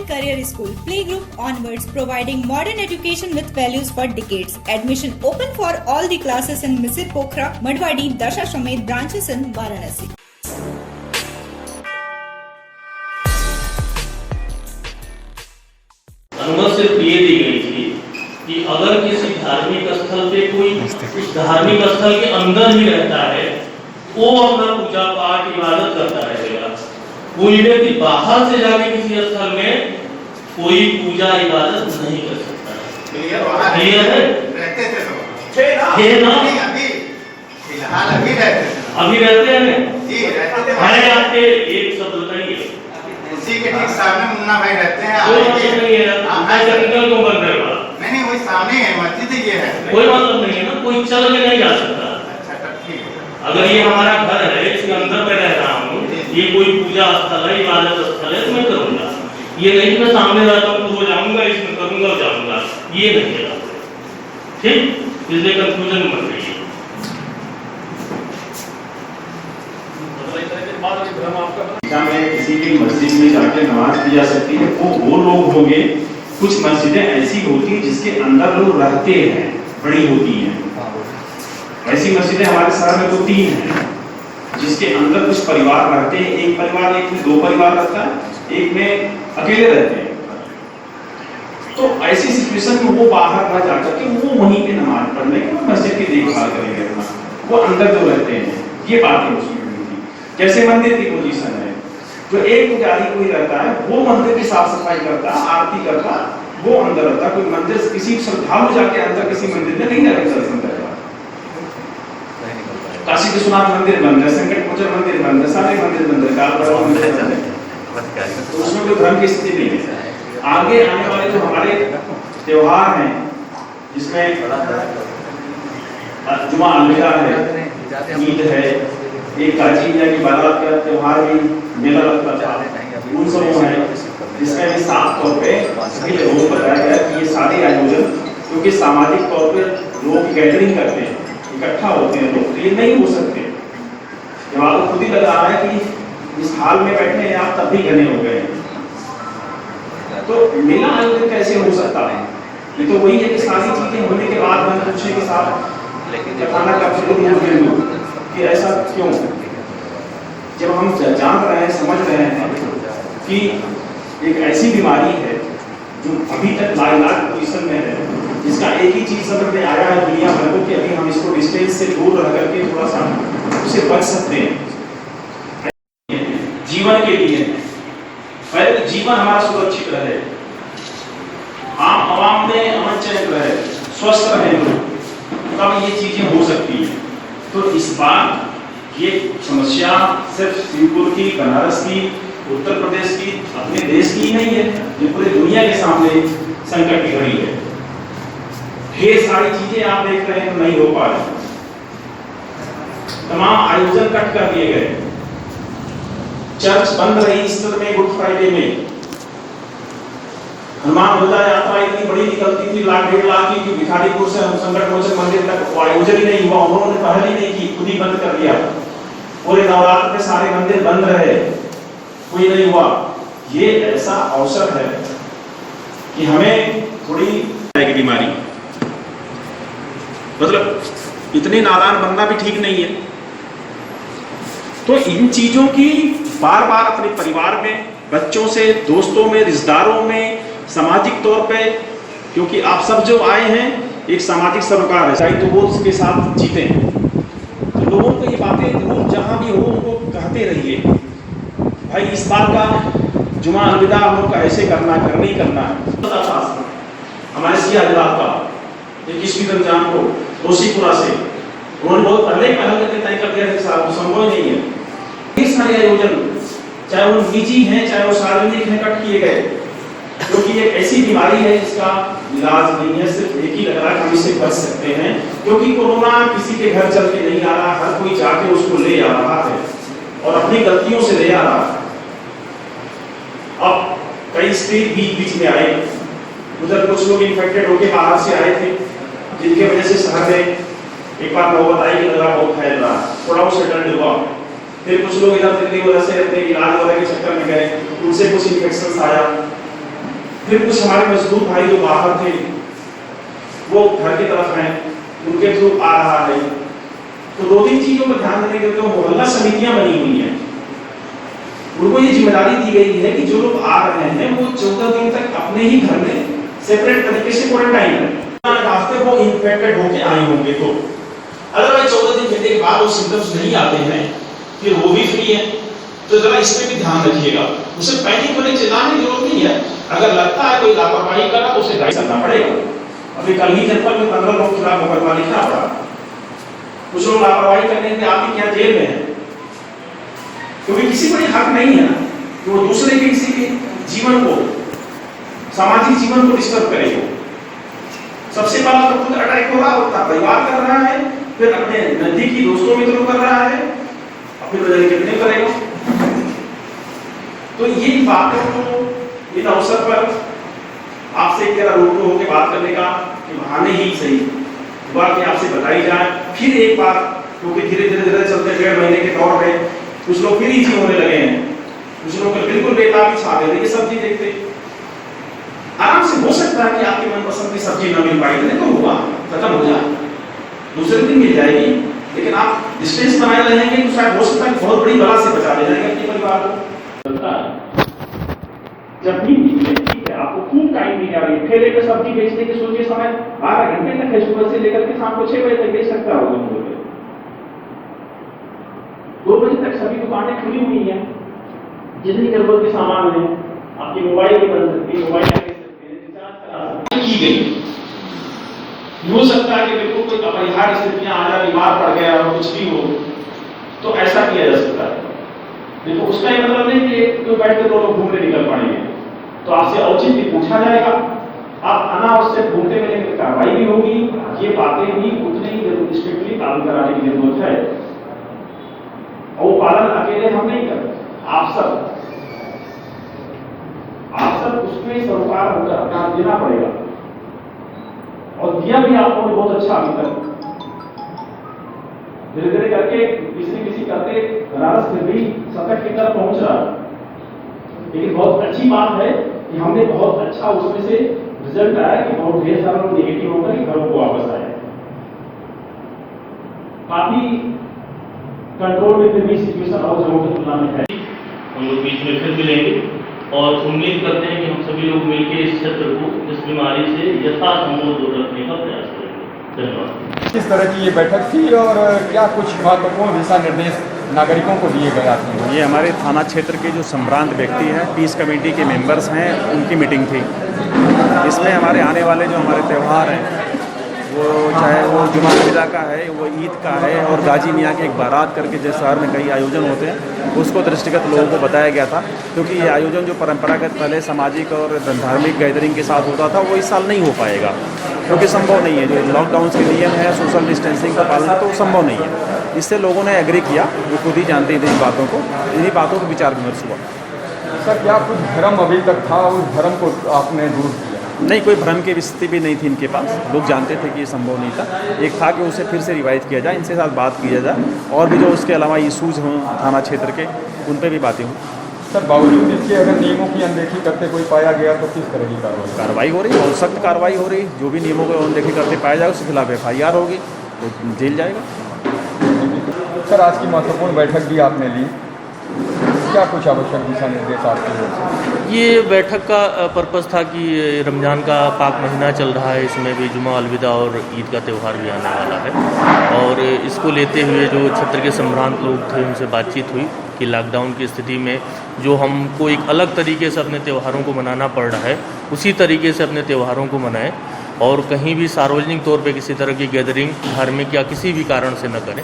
and Career School, Playgroup onwards, providing modern education with values for decades. Admission open for all the classes in Misir Pokhara, Madhwadi, Dasashamed branches in Varanasi. अनुमति सिर्फ ये दी गई थी कि अगर किसी धार्मिक स्थल पे कोई उस धार्मिक स्थल के अंदर ही रहता है, वो अपना पूजा पाठ इबादत करता रहेगा। कोई व्यक्ति बाहर से जाके किसी स्थल में कोई पूजा इबादत नहीं कर सकता। क्लियर है? रहते थे तो अभी फिलहाल अभी रहते हैं जी, रहते थे। हमारे यहाँ पे एक शब्द बताइए, उसी के ठीक सामने मुन्ना भाई रहते हैं। कोई मतलब नहीं है, टेक्निकल क्यों बन रहे हो? नहीं वही सामने है, मस्जिद ही ये है। कोई मतलब नहीं है ना, कोई चल के नहीं जा सकता। अच्छा ठीक है। अगर ये हमारा घर है, इसके अंदर मैं रह रहा हूँ, ये कोई पूजा स्थल है, इबादत स्थल है, तो मैं करूंगा। ये नहीं मैं सामने रहता हूँ तो हो जाऊंगा, इसमें करूंगा जाऊंगा, ये नहीं है। ठीक, इसलिए कंफ्यूजन मत रही है। में किसी भी मस्जिद में जाके नमाज की जा सकती है। वो लोग होंगे, कुछ मस्जिदें ऐसी होती हैं जिसके अंदर लोग रहते हैं, बड़ी होती हैं। ऐसी मस्जिदें हमारे शहर में तो 3 हैं, जिसके अंदर कुछ परिवार रहते हैं। एक परिवार, एक में 2 परिवार रहता है, एक में अकेले रहते हैं। तो ऐसी सिचुएशन में वो बाहर न जाकर के वो वहीं पे नमाज पढ़ लेंगे, मस्जिद की देखभाल करेंगे अपना। वो अंदर जो रहते हैं, ये बातें उसमें हुई थी। जैसे मंदिर की पोजीशन है, जो एक पुजारी कोई रहता है, वो मंदिर की साफ सफाई करता, आरती करता, वो अंदर रहता। कोई मंदिर, किसी श्रद्धालु जाके अंदर किसी मंदिर में नहीं जाकर दर्शन करेगा। काशी विश्वनाथ मंदिर बंद है, संकट मोचन मंदिर बंद है, सारे मंदिर बंद है, काल भैरव मंदिर बंद है। तो उसमें कोई धर्म की स्थिति नहीं है। आगे आने वाले जो हमारे त्योहार हैं, जिसमें जुमा अलविदा है, ईद है, एक काजी मियां की बारात का त्योहार भी मेला लगता था, उन सब है, जिसमें भी साफ तौर पे सभी लोगों को बताया गया कि ये सारे आयोजन, क्योंकि सामाजिक तौर पे लोग गैदरिंग करते हैं, इकट्ठा होते हैं लोग, तो ये नहीं हो सकते। जब आपको खुद ही लग रहा है कि इस हाल में बैठे हैं आप, तब भी घने हो गए हैं, तो मेला आयोजन कैसे हो सकता है? ये तो वही है कि सारी चीजें होने के बाद मन पूछने के साथ खाना का कि ऐसा क्यों? जब हम जान रहे हैं, समझ रहे हैं कि एक ऐसी बीमारी है जो अभी तक लाइलाज पोजीशन में है, जिसका एक ही चीज समझ में आया है दुनिया भर को कि अभी हम इसको डिस्टेंस से दूर रह करके थोड़ा सा उसे बच सकते हैं। जीवन के लिए पहले तो जीवन हमारा सुरक्षित रहे, आम आवाम में अमन चैन रहे, स्वस्थ रहे लोग, तब ये चीजें हो सकती हैं। तो इस बार ये समस्या सिर्फ सिंहपुर की, बनारस की, उत्तर प्रदेश की, अपने देश की नहीं है, ये पूरे दुनिया के सामने संकट की घड़ी है। ढेर सारी चीजें आप देख रहे हैं तो नहीं हो पा रही, तमाम आयोजन कट कर दिए गए, चर्च बंद रही ईस्टर में, गुड फ्राइडे में। हनुमान ध्वजा यात्रा इतनी बड़ी निकलती थी, 1.5 लाख की, कि भिखारीपुर से संकट मोचन मंदिर तक आयोजन ही नहीं हुआ, उन्होंने पहल ही नहीं की, खुद ही बंद कर दिया। पूरे नवरात्र में सारे मंदिर बंद रहे, कोई नहीं हुआ। ये ऐसा अवसर है कि हमें थोड़ी बीमारी, मतलब इतने नादान बनना भी ठीक नहीं है। तो इन चीजों की बार बार अपने परिवार में, बच्चों से, दोस्तों में, रिश्तेदारों में, सामाजिक तौर पे, क्योंकि आप सब जो आए हैं एक सामाजिक सरोकार है, चाहे तो वो उसके साथ जीते हैं। तो लोगों को ये बातें जरूर जहां भी हो उनको कहते रहिए, भाई इस बार का जुमा अलविदा हम लोग का ऐसे करना है, नहीं करना है। हमारे सिया हजरात का 21वीं रमजान को रोशीपुरा से उन्होंने बहुत पहले ही पहल करके तय कर दिया था, संभव नहीं है। इस सारे आयोजन, चाहे वो निजी हैं चाहे वो सार्वजनिक हैं, कट किए गए, क्योंकि एक ऐसी बीमारी है जिसका इलाज नहीं है। सिर्फ एक ही लग रहा है कि हम इससे बच सकते हैं, क्योंकि कोरोना किसी के घर चल के नहीं आ रहा, हर कोई जाके उसको ले आ रहा है और अपनी गलतियों से ले आ रहा है। अब कई स्टेट बीच में आए, उधर कुछ लोग इन्फेक्टेड होकर बाहर से आए थे, जिनकी वजह से शहर में एक बार नौबत आई कि लगा बहुत फैल रहा, थोड़ा वो सेटल्ड हुआ। फिर कुछ लोग इधर दिल्ली वजह से अपने इलाज वगैरह के चक्कर में गए, उनसे कुछ इन्फेक्शन आया, फिर कुछ हमारे मजदूर भाई जो बाहर थे वो घर की तरफ हैं, उनके थ्रू आ रहा है। तो 2-3 चीजों पर ध्यान देने के लिए मोहल्ला समितियां बनी हुई हैं, उनको ये जिम्मेदारी दी गई है कि जो लोग आ रहे हैं वो 14 दिन तक अपने ही घर में सेपरेट तरीके से क्वारंटाइन करें। रास्ते वो इन्फेक्टेड होके आए होंगे तो अदरवाइज 14 दिन बीतने के बाद वो सिम्टम्स नहीं आते हैं फिर वो भी फ्री है। तो जरा इस पे भी ध्यान रखिएगा। उसे पैनिक होने चिल्लाने की जरूरत नहीं है, अगर लगता है कोई लापरवाही कर रहा तो उसे गाइड करना पड़ेगा। अभी कल ही जनपद में 15 लोग खिलाफ मुकदमा लिखना पड़ा, कुछ लोग लापरवाही करने के आप क्या जेल में है, क्योंकि किसी को हक नहीं है कि वो दूसरे के किसी के जीवन को, सामाजिक जीवन को डिस्टर्ब करेगा। सबसे पहला तो खुद अटैक हो रहा होता, परिवार कर रहा है, फिर अपने नजदीकी दोस्तों मित्रों कर रहा है, अपनी वजह कितने करेगा। तो ये बातों को इन अवसर पर आपसे एक तरह रूबरू होकर बात करने का कि बहाने ही सही हुआ कि आपसे बताई जाए। फिर एक बार क्योंकि धीरे धीरे चलते 1.5 महीने के दौर में कुछ लोग फिर इजी होने लगे हैं, कुछ लोग बिल्कुल बेताबी छा गए। ये सब्जी देखते आराम से हो सकता है कि आपकी मनपसंद की सब्जी न मिल पाई, नहीं तो हुआ खत्म हो जाए, दूसरे दिन मिल जाएगी, लेकिन आप डिस्टेंस बनाए रहेंगे तो शायद हो सकता है बहुत बड़ी बला से बचा ले जाएंगे अपने परिवार को। जब भी ठीक है आपको खूब टाइम दी जा रही है, ठेले पे सब्जी बेचने के सोचिए समय 12 घंटे तक है, सुबह से लेकर के शाम को 6 बजे तक बेच सकता हो। 2 बजे तक सभी दुकानें खुली हुई हैं, जितनी जरूरत के सामान है आपकी मोबाइल की बन सकती है, मोबाइल की गई। हो सकता है कि बिल्कुल कोई अपरिहार्य स्थितियां आ जाए, बीमार पड़ गया और कुछ भी हो तो ऐसा किया जा सकता है। देखो उसका ये मतलब नहीं कि क्यों बैठ के 2 लोग घूमने निकल पड़ेंगे, तो आपसे औचित्य पूछा जाएगा, आप अनावश्यक घूमते मिलेंगे, कार्रवाई भी होगी। ये बातें भी उतने ही स्ट्रिक्टली पालन कराने की जरूरत है, और वो पालन अकेले हम नहीं करते, आप सब उसमें सरोकार होकर अपना देना पड़ेगा, और दिया भी आप लोगों ने बहुत अच्छा अभी तक। धीरे धीरे करके किसी करके बनारस से भी सतर्क की तरफ पहुंच रहा है। लेकिन बहुत अच्छी बात है कि हमने बहुत अच्छा उसमें से रिजल्ट आया कि बहुत ढेर सारे लोग नेगेटिव होकर घरों को वापस आए। काफी कंट्रोल में फिर भी सिचुएशन और जगहों की तुलना में है। हम लोग बीच में फिर मिलेंगे और उम्मीद करते हैं कि हम सभी लोग मिलकर इस क्षेत्र को इस बीमारी से यथासंभव दूर रखने का प्रयास करेंगे। धन्यवाद। किस तरह की ये बैठक थी और क्या कुछ महत्वपूर्ण दिशा निर्देश नागरिकों को दिए गए आते हैं? ये हमारे थाना क्षेत्र के जो संभ्रांत व्यक्ति हैं, पीस कमेटी के मेंबर्स हैं, उनकी मीटिंग थी। इसमें हमारे आने वाले जो हमारे त्यौहार हैं, वो चाहे वो जुमा अलविदा का है, वो ईद का है, और गाजी मियाँ की एक बारात करके जिस शहर में कई आयोजन होते हैं, उसको दृष्टिगत लोगों को बताया गया था। क्योंकि ये आयोजन जो परंपरागत पहले सामाजिक और धार्मिक गैदरिंग के साथ होता था, वो इस साल नहीं हो पाएगा, क्योंकि संभव नहीं है। जो लॉकडाउन के नियम है, सोशल डिस्टेंसिंग का पालन, तो संभव नहीं है। इससे लोगों ने एग्री किया, वो खुद ही जानते थे इन बातों को, इन्हीं बातों को विचार विमर्श हुआ। सर क्या कुछ भ्रम अभी तक था, उस भ्रम को आपने दूर किया? नहीं, कोई भ्रम की स्थिति भी नहीं थी इनके पास, लोग जानते थे कि ये संभव नहीं था। एक था कि उसे फिर से रिवाइज किया जाए, इनसे साथ बात किया जाए, और भी जो उसके अलावा इशूज़ हों थाना क्षेत्र के, उन पर भी बातें हों। सर बावजूद इसके अगर नियमों की अनदेखी करते कोई पाया गया तो किस तरह की कार्रवाई हो रही है? और सख्त कार्रवाई हो रही, जो भी नियमों को अनदेखी करते पाया जाएगा उसके खिलाफ FIR होगी, तो जेल जाएगा। सर आज की महत्वपूर्ण बैठक भी आपने ली, क्या कुछ आवश्यक दिशा निर्देश आपके ओर से? ये बैठक का पर्पज़ था कि रमज़ान का पाक महीना चल रहा है, इसमें भी जुमा अलविदा और ईद का त्यौहार भी आने वाला है, और इसको लेते हुए जो क्षेत्र के संभ्रांत लोग थे उनसे बातचीत हुई कि लॉकडाउन की स्थिति में जो हमको एक अलग तरीके से अपने त्योहारों को मनाना पड़ रहा है, उसी तरीके से अपने त्योहारों को मनाएं, और कहीं भी सार्वजनिक तौर पे किसी तरह की गैदरिंग धार्मिक या किसी भी कारण से न करें।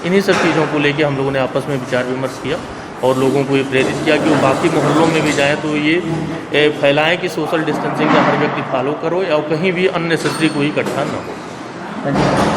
इन्हीं सब चीज़ों को लेके हम लोगों ने आपस में विचार विमर्श किया, और लोगों को ये प्रेरित किया कि वो बाकी मोहल्लों में भी जाएँ तो ये फैलाएं कि सोशल डिस्टेंसिंग का हर व्यक्ति फॉलो करो, या कहीं भी अननेसेसरी कोई इकट्ठा न हो। Thank you.